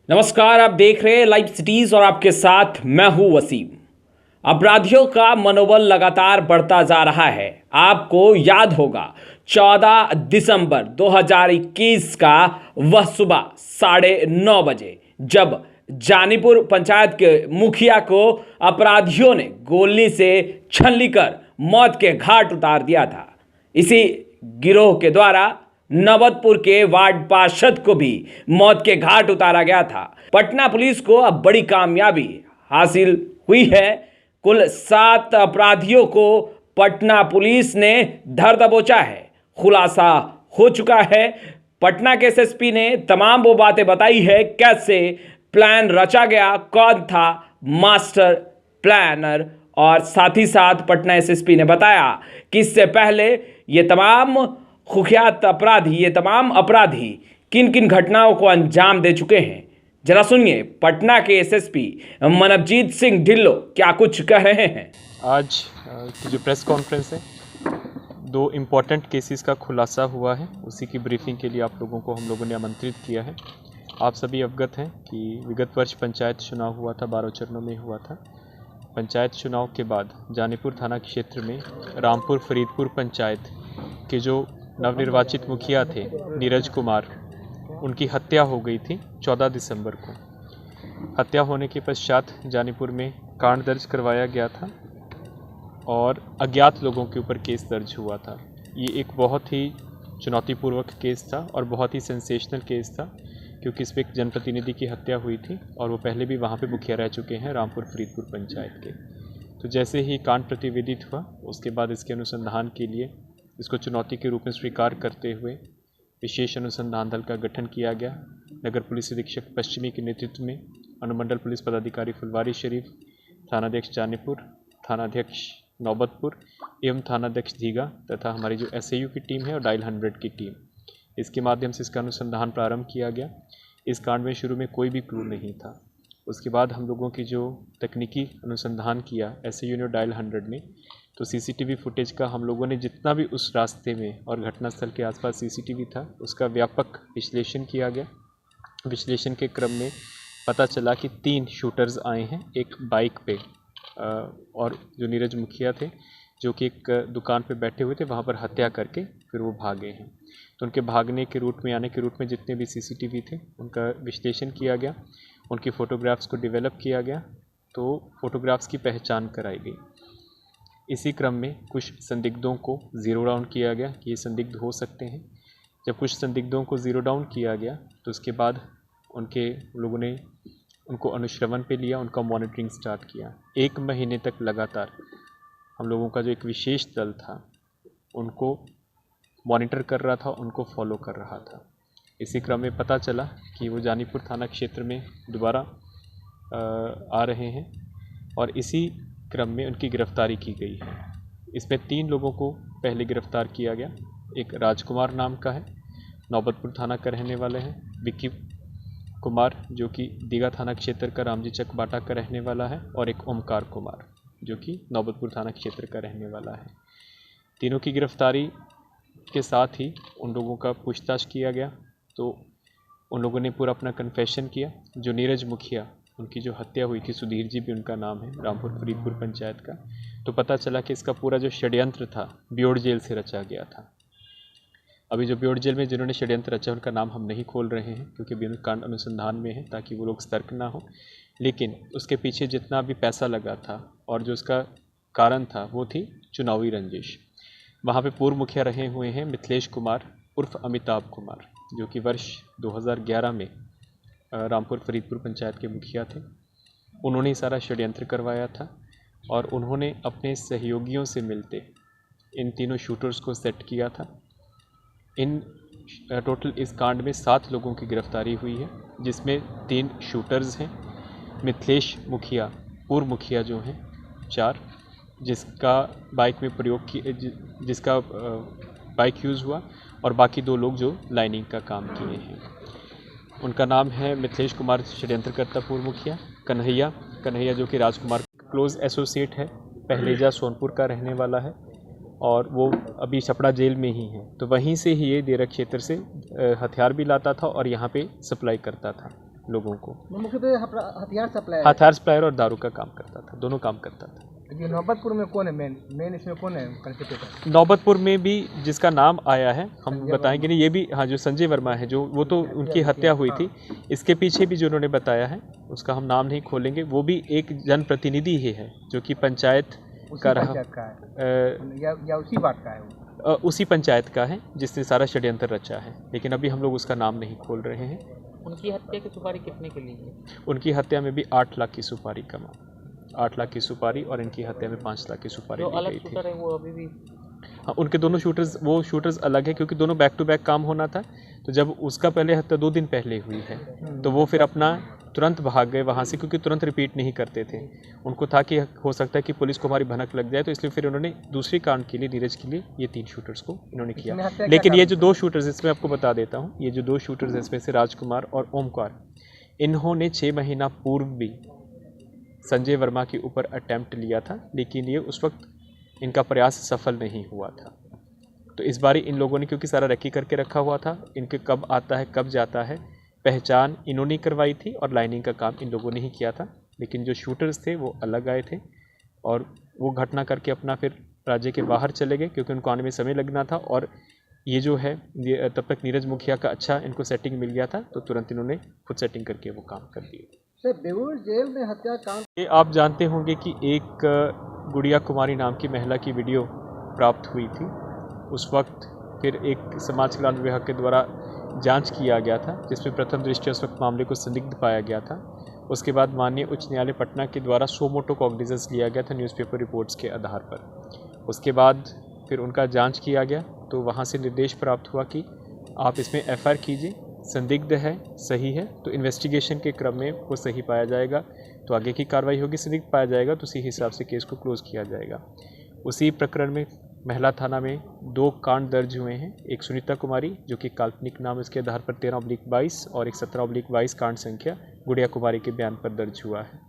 नमस्कार, आप देख रहे हैं लाइव सिटीज और आपके साथ मैं हूं वसीम। अपराधियों का मनोबल लगातार बढ़ता जा रहा है। आपको याद होगा 14 दिसंबर 2021 का वह सुबह 9:30 बजे जब जानीपुर पंचायत के मुखिया को अपराधियों ने गोली से छलनी कर मौत के घाट उतार दिया था। इसी गिरोह के द्वारा नवतपुर के वार्ड पार्षद को भी मौत के घाट उतारा गया था। पटना पुलिस को अब बड़ी कामयाबी हासिल हुई है। कुल 7 अपराधियों को पटना पुलिस ने धर दबोचा है। खुलासा हो चुका है। पटना के एसएसपी ने तमाम वो बातें बताई है, कैसे प्लान रचा गया, कौन था मास्टर प्लानर, और साथ ही साथ पटना एसएसपी ने बताया कि इससे पहले ये तमाम कुख्यात अपराधी, ये तमाम अपराधी किन किन घटनाओं को अंजाम दे चुके हैं। जरा सुनिए पटना के एसएसपी मनवजीत सिंह ढिल्लो क्या कुछ कह रहे हैं। आज की जो प्रेस कॉन्फ्रेंस है, 2 इम्पॉर्टेंट केसेस का खुलासा हुआ है। उसी की ब्रीफिंग के लिए आप लोगों को हम लोगों ने आमंत्रित किया है। आप सभी अवगत हैं कि विगत वर्ष पंचायत चुनाव हुआ था, 12 चरणों में हुआ था। पंचायत चुनाव के बाद जानीपुर थाना क्षेत्र में रामपुर फरीदपुर पंचायत के जो नवनिर्वाचित मुखिया थे नीरज कुमार, उनकी हत्या हो गई थी 14 दिसंबर को। हत्या होने के पश्चात जानीपुर में कांड दर्ज करवाया गया था और अज्ञात लोगों के ऊपर केस दर्ज हुआ था। ये एक बहुत ही चुनौतीपूर्वक केस था और बहुत ही सेंसेशनल केस था, क्योंकि इस पर एक जनप्रतिनिधि की हत्या हुई थी और वो पहले भी वहाँ पे मुखिया रह चुके हैं रामपुर फरीदपुर पंचायत के। तो जैसे ही कांड प्रतिवेदित हुआ, उसके बाद इसके अनुसंधान के लिए इसको चुनौती के रूप में स्वीकार करते हुए विशेष अनुसंधान दल का गठन किया गया। नगर पुलिस अधीक्षक पश्चिमी के नेतृत्व में अनुमंडल पुलिस पदाधिकारी फुलवारी शरीफ, थानाध्यक्ष जानीपुर, थानाध्यक्ष नौबतपुर एवं थानाध्यक्ष दीघा तथा हमारी जो एसआईयू की टीम है और डायल 100 की टीम, इसके माध्यम से इसका अनुसंधान प्रारंभ किया गया। इस कांड में शुरू में कोई भी क्लू नहीं था। उसके बाद हम लोगों की जो तकनीकी अनुसंधान किया एसआईयू ने डायल 100 में, तो सीसीटीवी फुटेज का हम लोगों ने जितना भी उस रास्ते में और घटनास्थल के आसपास सीसीटीवी था, उसका व्यापक विश्लेषण किया गया। विश्लेषण के क्रम में पता चला कि 3 शूटर्स आए हैं एक बाइक पे, और जो नीरज मुखिया थे जो कि एक दुकान पे बैठे हुए थे, वहाँ पर हत्या करके फिर वो भागे हैं। तो उनके भागने के रूट में, आने के रूट में जितने भी सीसीटीवी थे उनका विश्लेषण किया गया, उनकी फ़ोटोग्राफ्स को डेवलप किया गया, तो फ़ोटोग्राफ्स की पहचान कराई गई। इसी क्रम में कुछ संदिग्धों को ज़ीरो डाउन किया गया कि ये संदिग्ध हो सकते हैं। जब कुछ संदिग्धों को ज़ीरो डाउन किया गया तो उसके बाद लोगों ने उनको अनुश्रवण पे लिया, उनका मॉनिटरिंग स्टार्ट किया। 1 महीने तक लगातार हम लोगों का जो एक विशेष दल था उनको मॉनिटर कर रहा था, उनको फॉलो कर रहा था। इसी क्रम में पता चला कि वो जानीपुर थाना क्षेत्र में दोबारा आ रहे हैं और इसी क्रम में उनकी गिरफ्तारी की गई है। इसमें 3 लोगों को पहले गिरफ्तार किया गया। एक राजकुमार नाम का है, नौबतपुर थाना का रहने वाले हैं। विक्की कुमार जो कि दीघा थाना क्षेत्र का रामजी चक बाटा का रहने वाला है, और एक ओमकार कुमार जो कि नौबतपुर थाना क्षेत्र का रहने वाला है। तीनों की गिरफ्तारी के साथ ही उन लोगों का पूछताछ किया गया, तो उन लोगों ने पूरा अपना कन्फेशन किया। जो नीरज मुखिया, उनकी जो हत्या हुई थी, सुधीर जी भी उनका नाम है, रामपुर फरीदपुर पंचायत का, तो पता चला कि इसका पूरा जो षड्यंत्र था ब्योड़ जेल से रचा गया था। अभी जो ब्योड़ जेल में जिन्होंने षड्यंत्र रचा उनका नाम हम नहीं खोल रहे हैं, क्योंकि अभी कांड अनुसंधान में है, ताकि वो लोग सतर्क ना हो। लेकिन उसके पीछे जितना भी पैसा लगा था और जो उसका कारण था वो थी चुनावी रंजिश। वहाँ पे पूर्व मुखिया रहे हुए हैं मिथिलेश कुमार उर्फ अमिताभ कुमार, जो कि वर्ष 2011 में रामपुर फरीदपुर पंचायत के मुखिया थे। उन्होंने ही सारा षड्यंत्र करवाया था और उन्होंने अपने सहयोगियों से मिलते इन तीनों शूटर्स को सेट किया था। टोटल इस कांड में 7 लोगों की गिरफ्तारी हुई है, जिसमें 3 शूटर्स हैं। मिथिलेश मुखिया, पूर्व मुखिया जो हैं 4, जिसका बाइक में प्रयोग किया, जिसका बाइक यूज़ हुआ, और बाकी 2 लोग जो लाइनिंग का काम किए हैं। उनका नाम है मिथिलेश कुमार षड्यंत्रकर्ता पूर्व मुखिया, कन्हैया जो कि राजकुमार क्लोज एसोसिएट है, पहलेजा सोनपुर का रहने वाला है और वो अभी छपड़ा जेल में ही है। तो वहीं से ही ये देरा क्षेत्र से हथियार भी लाता था और यहाँ पे सप्लाई करता था। लोगों को। मुख्यतः हथियार सप्लाई, हथियार सप्लायर और दारू का काम करता था, दोनों काम करता था। ये नौबतपुर में कौन है मेन इसमें कौन है कंस्टिट्यूटर? नौबतपुर में भी जिसका नाम आया है हम बताएंगे नहीं, ये भी हाँ जो संजय वर्मा है, जो वो तो उनकी हत्या हुई थी, इसके पीछे भी जो उन्होंने बताया है उसका हम नाम नहीं खोलेंगे, वो भी एक जनप्रतिनिधि ही है जो कि पंचायत का रहा या उसी बात का है वो? उसी पंचायत का है जिसने सारा षड्यंत्र रचा है, लेकिन अभी हम लोग उसका नाम नहीं खोल रहे हैं। उनकी हत्या की सुपारी कितने के लिए है? उनकी हत्या में भी 8 लाख की सुपारी का 8 लाख की सुपारी और इनकी हत्या में 5 लाख की सुपारी ली गई थी। शूटर है वो अभी भी? हाँ, उनके दोनों शूटर्स अलग है क्योंकि दोनों बैक टू बैक काम होना था। तो जब उसका पहले हत्या 2 दिन पहले हुई है तो वो फिर अपना तुरंत भाग गए वहाँ से, क्योंकि तुरंत रिपीट नहीं करते थे। उनको था कि हो सकता है कि पुलिस को हमारी भनक लग जाए, तो इसलिए फिर उन्होंने दूसरी कांड के लिए, नीरज के लिए, ये 3 शूटर्स को इन्होंने किया। लेकिन ये जो 2 शूटर्स, इसमें आपको बता देता हूँ, ये जो 2 शूटर्स इसमें से राजकुमार और ओमकार, इन्होंने 6 महीना पूर्व भी संजय वर्मा के ऊपर अटेम्प्ट लिया था, लेकिन ये उस वक्त इनका प्रयास सफल नहीं हुआ था। तो इस बार इन लोगों ने क्योंकि सारा रेकी करके रखा हुआ था, इनके कब आता है कब जाता है पहचान इन्होंने करवाई थी और लाइनिंग का काम इन लोगों ने ही किया था। लेकिन जो शूटर्स थे वो अलग आए थे और वो घटना करके अपना फिर राज्य के बाहर चले गए क्योंकि उनको आने में समय लगना था। और ये जो है तब तक नीरज मुखिया का अच्छा इनको सेटिंग मिल गया था, तो तुरंत इन्होंने खुद सेटिंग करके वो काम कर दिए। सर, बेऊर जेल में हत्याकांड, ये आप जानते होंगे कि एक गुड़िया कुमारी नाम की महिला की वीडियो प्राप्त हुई थी। उस वक्त फिर एक समाज कल्याण विभाग के द्वारा जांच किया गया था, जिसमें प्रथम दृष्टया उस वक्त मामले को संदिग्ध पाया गया था। उसके बाद माननीय उच्च न्यायालय पटना के द्वारा सो मोटो कॉग्निजेंस लिया गया था न्यूज़पेपर रिपोर्ट्स के आधार पर। उसके बाद फिर उनका जांच किया गया तो वहाँ से निर्देश प्राप्त हुआ कि आप इसमें एफआईआर कीजिए, संदिग्ध है, सही है तो इन्वेस्टिगेशन के क्रम में वो सही पाया जाएगा तो आगे की कार्रवाई होगी, संदिग्ध पाया जाएगा तो उसी हिसाब से केस को क्लोज़ किया जाएगा। उसी प्रकरण में महिला थाना में 2 कांड दर्ज हुए हैं। एक सुनीता कुमारी जो कि काल्पनिक नाम इसके आधार पर 13/22 और एक 17/22 कांड संख्या गुड़िया कुमारी के बयान पर दर्ज हुआ है।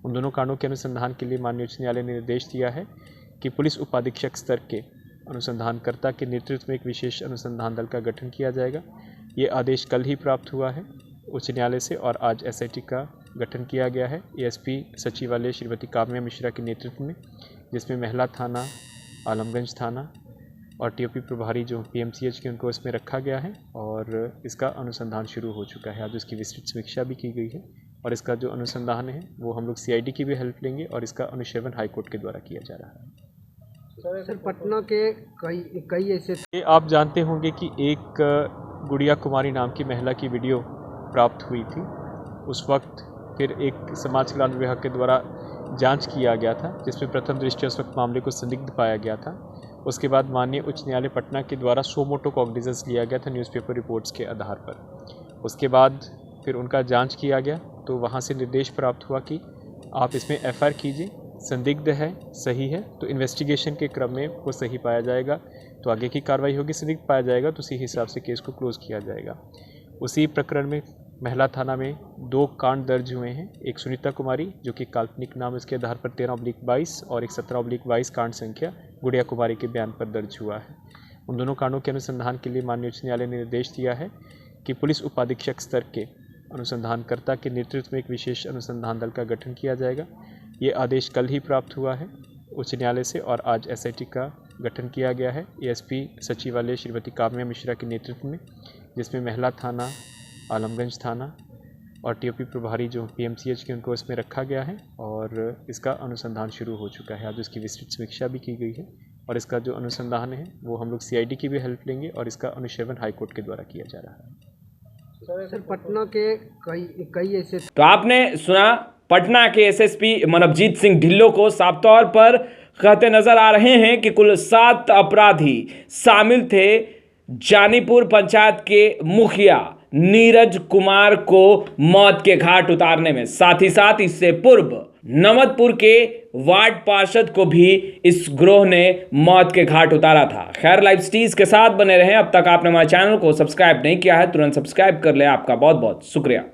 उन दोनों कांडों के अनुसंधान के लिए माननीय उच्च न्यायालय ने निर्देश दिया है कि पुलिस उपाधीक्षक स्तर के अनुसंधानकर्ता के नेतृत्व में एक विशेष अनुसंधान दल का गठन किया जाएगा। ये आदेश कल ही प्राप्त हुआ है उच्च न्यायालय से और आज एसआईटी का गठन किया गया है एएसपी सचिवालय श्रीमती काम्या मिश्रा के नेतृत्व में, जिसमें महिला थाना, आलमगंज थाना और टीओपी प्रभारी जो पीएमसीएच के उनको इसमें रखा गया है और इसका अनुसंधान शुरू हो चुका है। आज उसकी विस्तृत समीक्षा भी की गई है और इसका जो अनुसंधान है वो हम लोग सीआईडी की भी हेल्प लेंगे और इसका अनुश्रवण हाईकोर्ट के द्वारा किया जा रहा है। सर, पटना के कई ऐसे, ये आप जानते होंगे कि एक गुड़िया कुमारी नाम की महिला की वीडियो प्राप्त हुई थी। उस वक्त फिर एक समाज कल्याण विभाग के द्वारा जांच किया गया था, जिसमें प्रथम दृष्टया उस वक्त मामले को संदिग्ध पाया गया था। उसके बाद माननीय उच्च न्यायालय पटना के द्वारा सो मोटो कॉग्निजेंस लिया गया था न्यूज़पेपर रिपोर्ट्स के आधार पर। उसके बाद फिर उनका जांच किया गया तो वहाँ से निर्देश प्राप्त हुआ कि आप इसमें एफआईआर कीजिए, संदिग्ध है, सही है तो इन्वेस्टिगेशन के क्रम में वो सही पाया जाएगा तो आगे की कार्रवाई होगी, संदिग्ध पाया जाएगा तो उसी हिसाब से केस को क्लोज़ किया जाएगा। उसी प्रकरण में महिला थाना में 2 कांड दर्ज हुए हैं। एक सुनीता कुमारी जो कि काल्पनिक नाम इसके आधार पर 13/22 और एक 17/22 कांड संख्या गुड़िया कुमारी के बयान पर दर्ज हुआ है। उन दोनों कांडों के अनुसंधान के लिए माननीय उच्च न्यायालय ने निर्देश दिया है कि पुलिस उपाधीक्षक स्तर के अनुसंधानकर्ता के नेतृत्व में एक विशेष अनुसंधान दल का गठन किया जाएगा। ये आदेश कल ही प्राप्त हुआ है उच्च न्यायालय से और आज एसआईटी का गठन किया गया है एएसपी सचिवालय श्रीमती काम्या मिश्रा के नेतृत्व में, जिसमें महिला थाना, आलमगंज थाना और टीओपी प्रभारी जो पीएमसीएच के उनको इसमें रखा गया है और इसका अनुसंधान शुरू हो चुका है। आज उसकी विस्तृत समीक्षा भी की गई है और इसका जो अनुसंधान है वो हम लोग सीआईडी की भी हेल्प लेंगे और इसका अनुश्रवण हाईकोर्ट के द्वारा किया जा रहा है। सर, पटना के कई ऐसे, तो आपने सुना पटना के एसएसपी मनवजीत सिंह ढिल्लों को साफ तौर पर कहते नजर आ रहे हैं कि कुल 7 अपराधी शामिल थे जानीपुर पंचायत के मुखिया नीरज कुमार को मौत के घाट उतारने में। साथ ही साथ इससे पूर्व नमतपुर के वार्ड पार्षद को भी इस ग्रोह ने मौत के घाट उतारा था। खैर, लाइव सिटीज के साथ बने रहें। अब तक आपने हमारे चैनल को सब्सक्राइब नहीं किया है तुरंत सब्सक्राइब कर ले। आपका बहुत बहुत शुक्रिया।